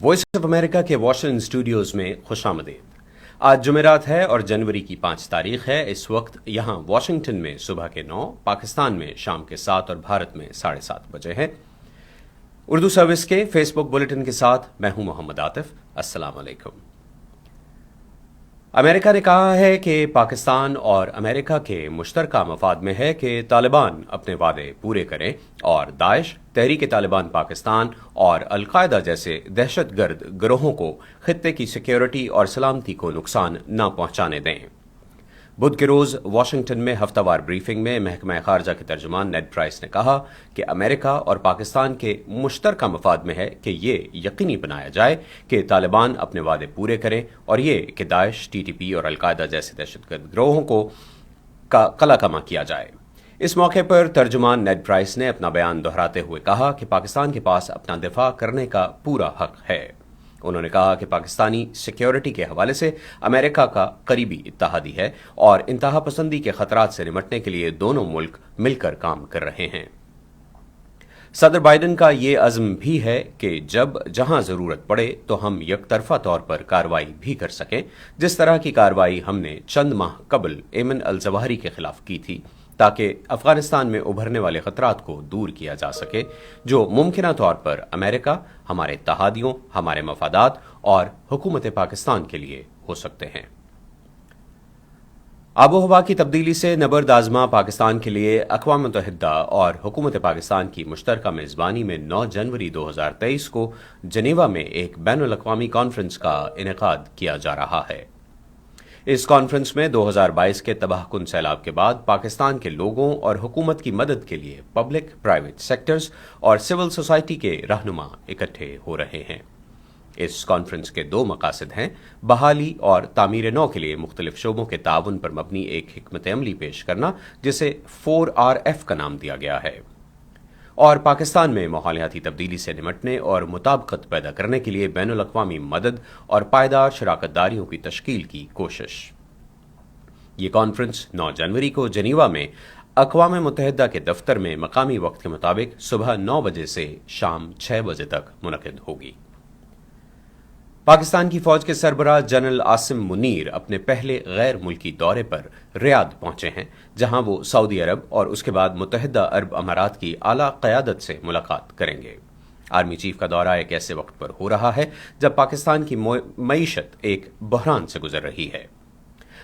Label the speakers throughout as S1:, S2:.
S1: Voice of America के Washington studios में खुशामदीद। आज जुमेरात है और जनवरी की 5 तारीख है। इस वक्त यहाँ वॉशिंगटन में सुबह के 9, पाकिस्तान में शाम के 7 और भारत में 7:30 बजे हैं। उर्दू सर्विस के फेसबुक बुलेटिन के साथ मैं हूं मोहम्मद आतिफ। अस्सलाम वालेकुम। अमेरिका ने कहा है कि पाकिस्तान और अमेरिका के मुश्तरका मफाद में है कि तालिबान अपने वादे पूरे करें और दाइश, तहरीक तालिबान पाकिस्तान और अलकायदा जैसे दहशतगर्द गिरोहों को खित्ते की सिक्योरिटी और सलामती को नुकसान न पहुंचाने दें। बुध के रोज वाशिंगटन में हफ्तावार ब्रीफिंग में महकमा खारजा के तर्जुमान नेड प्राइस ने कहा कि अमेरिका और पाकिस्तान के मुश्तरका मफाद में है कि ये यकीनी बनाया जाए कि तालिबान अपने वादे पूरे करें और ये कि दाइश, टीटीपी और अलकायदा जैसे दहशतगर्द गिरोहों को का कलाकमा किया जाए। इस मौके पर तर्जुमान नेड प्राइस ने अपना बयान दोहराते हुए कहा कि पाकिस्तान के पास अपना दिफा करने का पूरा हक है। उन्होंने कहा कि पाकिस्तानी सिक्योरिटी के हवाले से अमेरिका का करीबी इत्तेहादी है और इंतहा पसंदी के खतरात से निपटने के लिए दोनों मुल्क मिलकर काम कर रहे हैं। सदर बाइडेन का ये अज़्म भी है कि जब जहां जरूरत पड़े तो हम यकतरफा तौर पर कार्रवाई भी कर सकें, जिस तरह की कार्रवाई हमने चंद माह कबल एमन अल जवाहिरी के खिलाफ की थी, ताकि अफगानिस्तान में उभरने वाले खतरात को दूर किया जा सके, जो मुमकिना तौर पर अमेरिका, हमारे इत्तेहादियों, हमारे मफादात और हुकूमत पाकिस्तान के लिए हो सकते हैं। आबोहवा की तब्दीली से नबर्द आजमा पाकिस्तान के लिए अक़वाम मुत्तहिदा और हुकूमत पाकिस्तान की मुश्तरका मेज़बानी में 9 जनवरी 2023 को जनेवा में एक बैनुल अक़वामी कॉन्फ्रेंस का इनेकाद किया जा रहा है। इस कॉन्फ्रेंस में 2022 के तबाहकुन सैलाब के बाद पाकिस्तान के लोगों और हुकूमत की मदद के लिए पब्लिक, प्राइवेट सेक्टर्स और सिविल सोसाइटी के रहनुमा इकट्ठे हो रहे हैं। इस कॉन्फ्रेंस के 2 मकासद हैं: बहाली और तामीर नौ के लिए मुख्तलिफ शोबों के ताउन पर मबनी एक हिकमत अमली पेश करना, जिसे 4RF का नाम दिया गया है, और पाकिस्तान में माहौलियाती तब्दीली से निमटने और मुताबिकत पैदा करने के लिए बैनुल अक़वामी मदद और पायदार शराकतदारियों की तश्कील की कोशिश। ये कॉन्फ्रेंस 9 जनवरी को जनीवा में अक़वाम मुत्तहिदा के दफ्तर में मकामी वक्त के मुताबिक सुबह 9 बजे से शाम 6 बजे तक मुनक़िद होगी। पाकिस्तान की फौज के सरबराह जनरल आसिम मुनीर अपने पहले गैर मुल्की दौरे पर रियाद पहुंचे हैं, जहां वो सऊदी अरब और उसके बाद मुत्तहिदा अरब अमारात की आला क़यादत से मुलाकात करेंगे। आर्मी चीफ का दौरा एक ऐसे वक्त पर हो रहा है जब पाकिस्तान की मईशत एक बहरान से गुजर रही है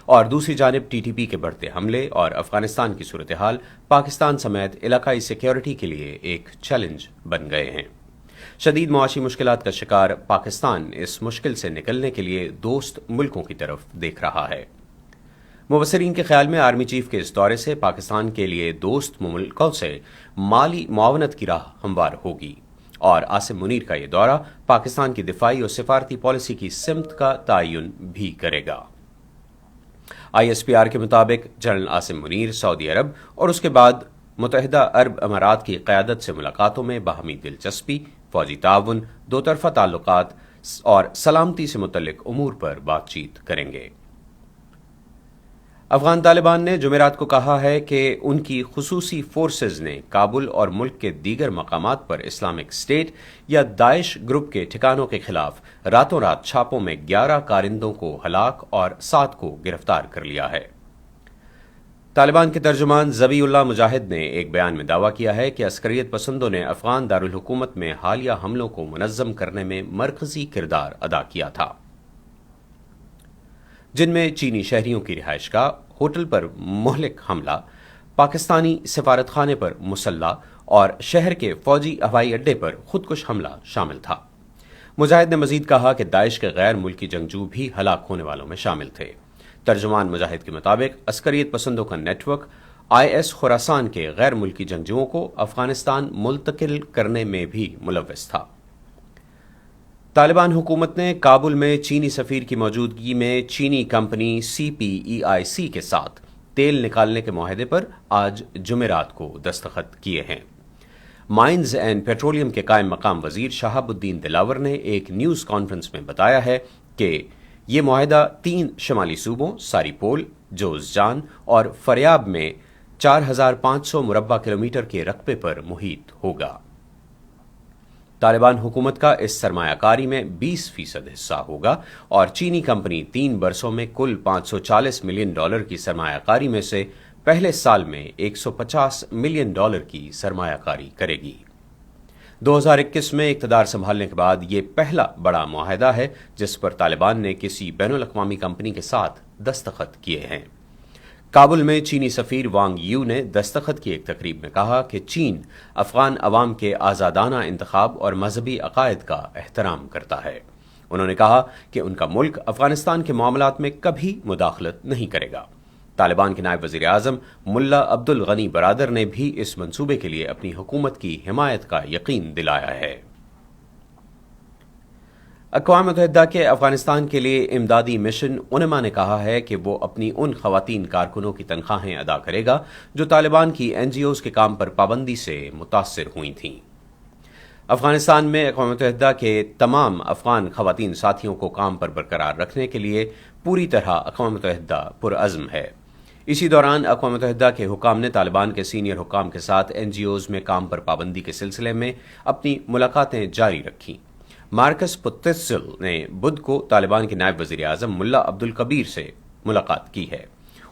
S1: और दूसरी जानिब टीटीपी के बढ़ते हमले और अफगानिस्तान की सूरत हाल पाकिस्तान समेत इलाकाई सिक्योरिटी के लिए एक चैलेंज बन गए हैं। शदीद मुआशी मुश्किलात का शिकार पाकिस्तान इस मुश्किल से निकलने के लिए दोस्त मुल्कों की तरफ देख रहा है। मुबसरीन के ख्याल में आर्मी चीफ के इस दौरे से पाकिस्तान के लिए दोस्त मुल्कों से माली मुआवनत की राह हमवार होगी और आसिम मुनीर का यह दौरा पाकिस्तान की दिफाई और सिफारती पॉलिसी की सिमत का तयन भी करेगा। ISPR के मुताबिक जनरल आसिम मुनीर सऊदी अरब और उसके बाद मुत्तहिदा अरब अमारात की क़यादत से मुलाकातों में बाहमी दिलचस्पी, फौजी ताउन, दो तरफा ताल्लुकात और सलामती से मुतल्लिक उमूर पर बातचीत करेंगे। अफगान तालिबान ने जुमेरात को कहा है कि उनकी खुसूसी फोर्सेज ने काबुल और मुल्क के दीगर मकामात पर इस्लामिक स्टेट या दाइश ग्रुप के ठिकानों के खिलाफ रातों रात छापों में 11 कारिंदों को हलाक और 7 को गिरफ्तार कर लिया है। तालिबान के तर्जुमान ज़बीउल्लाह मुजाहिद ने एक बयान में दावा किया है कि अस्करियत पसंदों ने अफगान दारुल हुकूमत में हालिया हमलों को मुनज़्ज़म करने में मरकजी किरदार अदा किया था, जिनमें चीनी शहरियों की रिहाइश गाह, होटल पर मुहलिक हमला, पाकिस्तानी सिफारत खाने पर मुसल्ला और शहर के फौजी हवाई अड्डे पर खुदकुश हमला शामिल था। मुजाहिद ने मजीद कहा कि दाइश के गैर मुल्की जंगजू भी हलाक होने वालों में शामिल थे। तर्जुमान मुजाहिद के मुताबिक अस्करियत पसंदों का नेटवर्क IS खुरासान के गैर मुल्की जंगजुओं को अफगानिस्तान मुल्तकिल करने में भी मुलव्वस था। तालिबान हुकूमत ने काबुल में चीनी सफीर की मौजूदगी में चीनी कंपनी CPEIC के साथ तेल निकालने के मुआहदे पर आज जुमेरात को दस्तखत किए हैं। माइंस एंड पेट्रोलियम के कायम मकाम वजीर शहाबुद्दीन दिलावर ने एक न्यूज कॉन्फ्रेंस में बताया है कि ये मुआहदा 3 शमाली सूबों सारीपोल, जोज़जान और फरियाब में 4500 मुरब्बा किलोमीटर के रकबे पर मुहित होगा। طالبان حکومت کا اس سرمایہ کاری میں 20% حصہ ہوگا اور چینی کمپنی 3 برسوں میں کل $540 ملین کی سرمایہ کاری میں سے پہلے سال میں $150 ملین کی سرمایہ کاری کرے گی۔ 2021 میں اقتدار سنبھالنے کے بعد یہ پہلا بڑا معاہدہ ہے جس پر طالبان نے کسی بین الاقوامی کمپنی کے ساتھ دستخط کیے ہیں۔ کابل میں چینی سفیر وانگ یو نے دستخط کی ایک تقریب میں کہا کہ چین افغان عوام کے آزادانہ انتخاب اور مذہبی عقائد کا احترام کرتا ہے۔ انہوں نے کہا کہ ان کا ملک افغانستان کے معاملات میں کبھی مداخلت نہیں کرے گا۔ طالبان کے نائب وزیر اعظم ملا عبد الغنی برادر نے بھی اس منصوبے کے لیے اپنی حکومت کی حمایت کا یقین دلایا ہے۔ اقوام متحدہ کے افغانستان کے لیے امدادی مشن اونما نے کہا ہے کہ وہ اپنی ان خواتین کارکنوں کی تنخواہیں ادا کرے گا جو طالبان کی NGOs کے کام پر پابندی سے متاثر ہوئی تھیں۔ افغانستان میں اقوام متحدہ کے تمام افغان خواتین ساتھیوں کو کام پر برقرار رکھنے کے لیے پوری طرح اقوام متحدہ پرعزم ہے۔ اسی دوران اقوام متحدہ کے حکام نے طالبان کے سینئر حکام کے ساتھ NGOs میں کام پر پابندی کے سلسلے میں اپنی ملاقاتیں جاری رکھیں۔ مارکس پوتیسل نے بدھ کو طالبان کے نائب وزیر اعظم ملا عبد الکبیر سے ملاقات کی ہے۔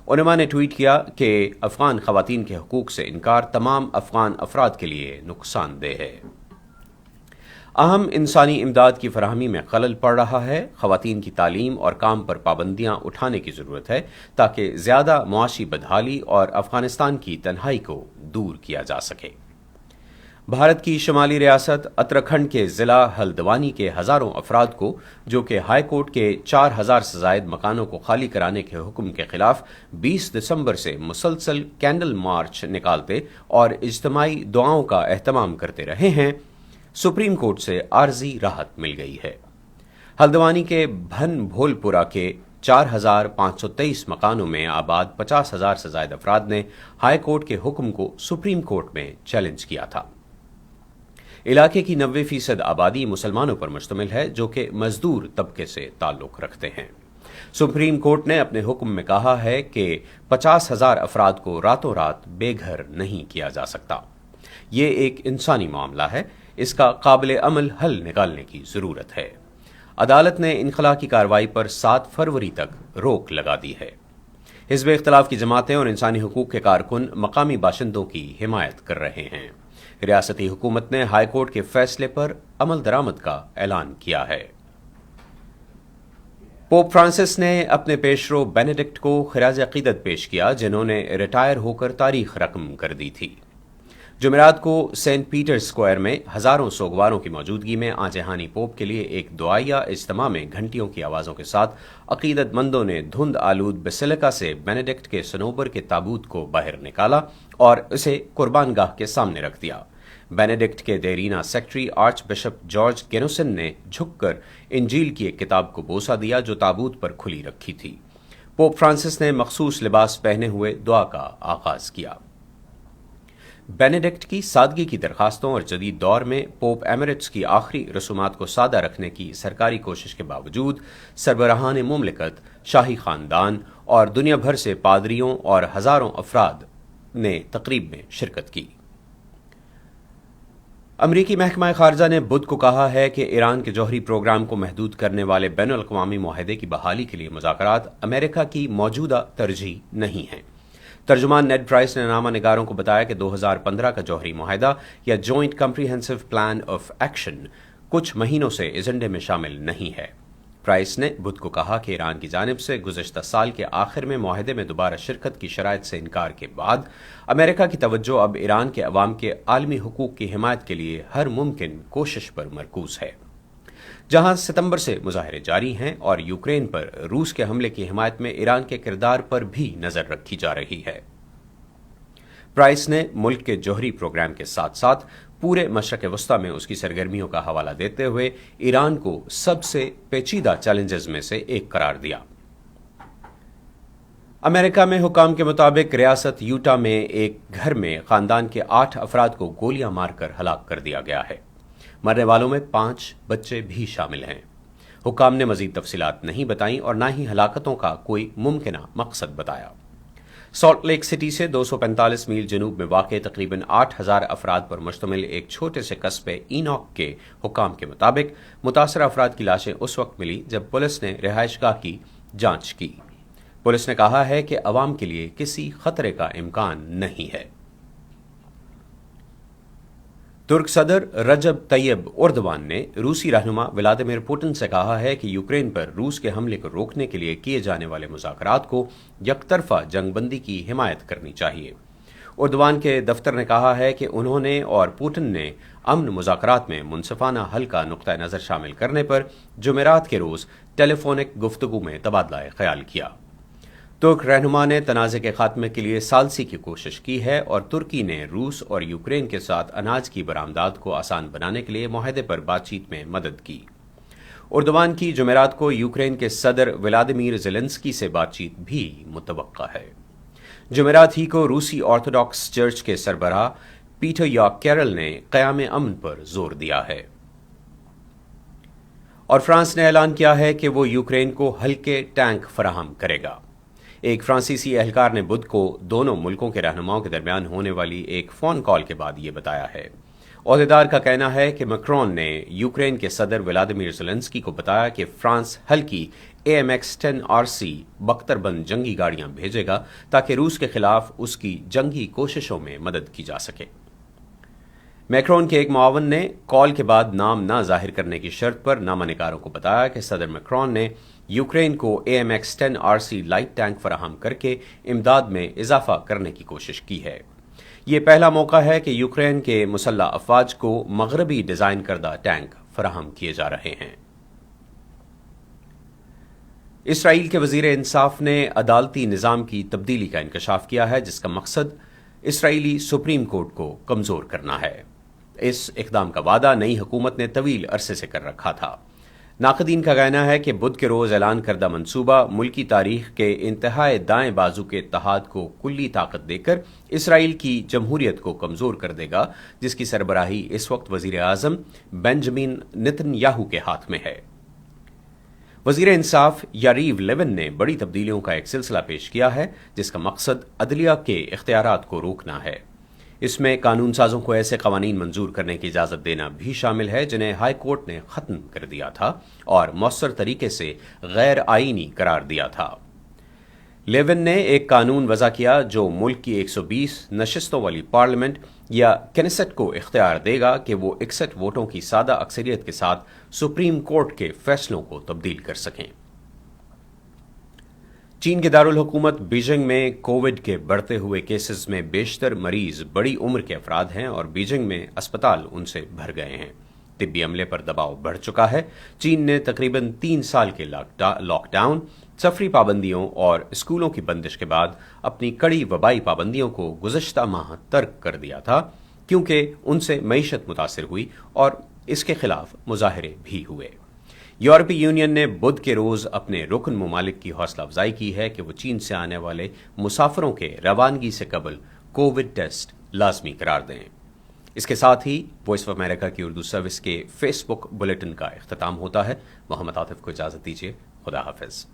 S1: اونما نے ٹویٹ کیا کہ افغان خواتین کے حقوق سے انکار تمام افغان افراد کے لیے نقصان دہ ہے۔ اہم انسانی امداد کی فراہمی میں خلل پڑ رہا ہے۔ خواتین کی تعلیم اور کام پر پابندیاں اٹھانے کی ضرورت ہے تاکہ زیادہ معاشی بدحالی اور افغانستان کی تنہائی کو دور کیا جا سکے۔ بھارت کی شمالی ریاست اتراکھنڈ کے ضلع ہلدوانی کے ہزاروں افراد کو جو کہ ہائی کورٹ کے 4000 سے زائد مکانوں کو خالی کرانے کے حکم کے خلاف 20 دسمبر سے مسلسل کینڈل مارچ نکالتے اور اجتماعی دعاؤں کا اہتمام کرتے رہے ہیں، سپریم کورٹ سے عارضی راحت مل گئی ہے۔ ہلدوانی کے بھن بھول پورا کے 4523 مکانوں میں آباد 50,000 سے زائد افراد نے ہائی کورٹ کے حکم کو سپریم کورٹ میں چیلنج کیا تھا۔ علاقے کی 90% آبادی مسلمانوں پر مشتمل ہے جو کہ مزدور طبقے سے تعلق رکھتے ہیں۔ سپریم کورٹ نے اپنے حکم میں کہا ہے کہ 50,000 افراد کو راتوں رات بے گھر نہیں کیا جا سکتا۔ یہ ایک انسانی معاملہ ہے، اس کا قابل عمل حل نکالنے کی ضرورت ہے۔ عدالت نے انخلا کی کارروائی پر 7 فروری تک روک لگا دی ہے۔ حزب اختلاف کی جماعتیں اور انسانی حقوق کے کارکن مقامی باشندوں کی حمایت کر رہے ہیں۔ ریاستی حکومت نے ہائی کورٹ کے فیصلے پر عمل درآمد کا اعلان کیا ہے۔ پوپ فرانسس نے اپنے پیشرو بینیڈکٹ کو خراج عقیدت پیش کیا جنہوں نے ریٹائر ہو کر تاریخ رقم کر دی تھی۔ جمعرات کو سینٹ پیٹر اسکوائر میں ہزاروں سوگواروں کی موجودگی میں آجہانی پوپ کے لیے ایک دعائیہ اجتماع میں گھنٹیوں کی آوازوں کے ساتھ عقیدت مندوں نے دھند آلود بیسیلیکا سے بینیڈکٹ کے سنوبر کے تابوت کو باہر نکالا اور اسے قربان گاہ کے سامنے رکھ دیا۔ بینیڈکٹ کے دیرینہ سیکٹری آرچ بشپ جارج گینوسن نے جھک کر انجیل کی ایک کتاب کو بوسہ دیا جو تابوت پر کھلی رکھی تھی۔ پوپ فرانسس نے مخصوص لباس پہنے ہوئے دعا کا آغاز کیا۔ بینیڈکٹ کی سادگی کی درخواستوں اور جدید دور میں پوپ ایمریٹس کی آخری رسومات کو سادہ رکھنے کی سرکاری کوشش کے باوجود سربراہان مملکت، شاہی خاندان اور دنیا بھر سے پادریوں اور ہزاروں افراد نے تقریب میں شرکت کی۔ امریکی محکمہ خارجہ نے بدھ کو کہا ہے کہ ایران کے جوہری پروگرام کو محدود کرنے والے بین الاقوامی معاہدے کی بحالی کے لیے مذاکرات امریکہ کی موجودہ ترجیح نہیں ہیں۔ ترجمان نیڈ پرائس نے نامہ نگاروں کو بتایا کہ 2015 کا جوہری معاہدہ یا joint comprehensive plan of action کچھ مہینوں سے ایجنڈے میں شامل نہیں ہے۔ پرائس نے بدھ کو کہا کہ ایران کی جانب سے گزشتہ سال کے آخر میں معاہدے میں دوبارہ شرکت کی شرائط سے انکار کے بعد امریکہ کی توجہ اب ایران کے عوام کے عالمی حقوق کی حمایت کے لیے ہر ممکن کوشش پر مرکوز ہے۔ جہاں ستمبر سے مظاہرے جاری ہیں اور یوکرین پر روس کے حملے کی حمایت میں ایران کے کردار پر بھی نظر رکھی جا رہی ہے۔ پرائس نے ملک کے جوہری پروگرام کے ساتھ ساتھ پورے مشرق وسطیٰ میں اس کی سرگرمیوں کا حوالہ دیتے ہوئے ایران کو سب سے پیچیدہ چیلنجز میں سے ایک قرار دیا۔ امریکہ میں حکام کے مطابق ریاست یوٹا میں ایک گھر میں خاندان کے 8 افراد کو گولیاں مار کر ہلاک کر دیا گیا ہے۔ مرنے والوں میں 5 بچے بھی شامل ہیں۔ حکام نے مزید تفصیلات نہیں بتائیں اور نہ ہی ہلاکتوں کا کوئی ممکنہ مقصد بتایا۔ सॉल्ट लेक सिटी से 245 मील जनूब में वाक़ तकरीबन 8,000 अफराद पर मुश्तमिल एक छोटे से कस्बे इनॉक के हुक्काम के मुताबिक मुतासर अफराद की लाशें उस वक्त मिली जब पुलिस ने रिहाइशगाह की जांच की। पुलिस ने कहा है कि अवाम के लिए किसी खतरे का इम्कान नहीं है। तुर्क सदर रजब तैयब उर्दवान ने रूसी रहनुमा व्लादिमीर पुतिन से कहा है कि यूक्रेन पर रूस के हमले को रोकने के लिए किए जाने वाले मुज़ाकरात को यकतरफा जंगबंदी की हिमायत करनी चाहिए। उर्दवान के दफ्तर ने कहा है कि उन्होंने और पुतिन ने अमन मुज़ाकरात में मुनसिफाना हल का नुक्ता नज़र शामिल करने पर जुमेरात के रोज़ टेलीफोनिक गुफ्तगू में तबादला ख्याल किया। तुर्क रहनुमा ने तनाज़े के खात्मे के लिए सालसी की कोशिश की है और तुर्की ने रूस और यूक्रेन के साथ अनाज की बरामदात को आसान बनाने के लिए मुआहदे पर बातचीत में मदद की। उर्दवान की जुमेरात को यूक्रेन के सदर व्लादिमीर ज़ेलेंस्की से बातचीत भी मुतवक्का है। जुमेरात ही को रूसी ऑर्थोडॉक्स चर्च के सरबराह पीटर कैरल ने क़याम अमन पर जोर दिया है और फ्रांस ने ऐलान किया है कि वो यूक्रेन को हल्के टैंक फराहम करेगा। एक फ्रांसीसी एहलकार ने बुध को दोनों मुल्कों के रहनुमाओं के दरमियान होने वाली एक फोन कॉल के बाद ये बताया है। ओहदेदार का कहना है कि मैक्रोन ने यूक्रेन के सदर व्लादिमीर ज़ेलेंस्की को बताया कि फ्रांस हल्की AMX-10 RC बख्तरबंद जंगी गाड़ियां भेजेगा ताकि रूस के खिलाफ उसकी जंगी कोशिशों में मदद की जा सके। मैक्रोन के एक मुआवन ने कॉल के बाद नाम न जाहिर करने की शर्त पर नामानिकारों को बताया कि सदर मैक्रोन ने यूक्रेन को AMX-10 RC लाइट टैंक फराहम करके इमदाद में इजाफा करने की कोशिश की है। ये पहला मौका है कि यूक्रेन के मुसल्लह अफवाज को मगरबी डिजाइन करदा टैंक फराहम किए जा रहे हैं। इसराइल के वजीर इंसाफ ने अदालती निज़ाम की तब्दीली का इंकशाफ किया है जिसका मकसद इसराइली सुप्रीम कोर्ट को कमजोर करना है। इस इक़दाम का वादा नई हुकूमत ने तवील अरसे से कर रखा था। नाक़दीन का कहना है कि बुध के रोज़ ऐलान करदा मंसूबा मुल्की तारीख के इंतहाई दाएं बाजू के इत्तेहाद को कुल्ली ताकत देकर इसराइल की जमहूरियत को कमज़ोर कर देगा, जिसकी सरबराही इस वक्त वज़ीर आज़म बेंजामिन नेतन्याहू के हाथ में है। वज़ीर इंसाफ यारीव लेविन ने बड़ी तब्दीलियों का एक सिलसिला पेश किया है जिसका मकसद अदलिया के इख्तियारात को रोकना है। इसमें कानून साजों को ऐसे कवानीन मंजूर करने की इजाज़त देना भी शामिल है जिन्हें हाई कोर्ट ने ख़त्म कर दिया था और मौसर तरीके से गैर आईनी करार दिया था। लेविन ने एक कानून वज़ा किया जो मुल्क की 120 नशिस्तों वाली पार्लियामेंट या केनेसेट को इख्तियार देगा कि वो 61 वोटों की सादा अक्सरियत के साथ सुप्रीम कोर्ट के फैसलों को तब्दील कर सकें। चीन के दारुल हुकूमत बीजिंग में कोविड के बढ़ते हुए केसेस में बेशतर मरीज बड़ी उम्र के अफराद हैं और बीजिंग में अस्पताल उनसे भर गए हैं। तिब्बी अमले पर दबाव बढ़ चुका है। चीन ने तकरीबन 3 साल के लॉकडाउन, सफरी पाबंदियों और स्कूलों की बंदिश के बाद अपनी कड़ी वबाई पाबंदियों को गुज़श्ता माह तर्क कर दिया था क्योंकि उनसे मईशत मुतासिर हुई और इसके खिलाफ मुजाहरे भी हुए। यूरोपीय यूनियन ने बुध के रोज अपने रुकन ममालिक की हौसला अफजाई की है कि वो चीन से आने वाले मुसाफिरों के रवानगी से कबल कोविड टेस्ट लाजमी करार दें। इसके साथ ही वॉइस ऑफ अमेरिका की उर्दू सर्विस के फेसबुक बुलेटिन का इख्तिताम होता है। मोहम्मद आतिफ को इजाजत दीजिए। खुदा हाफिज।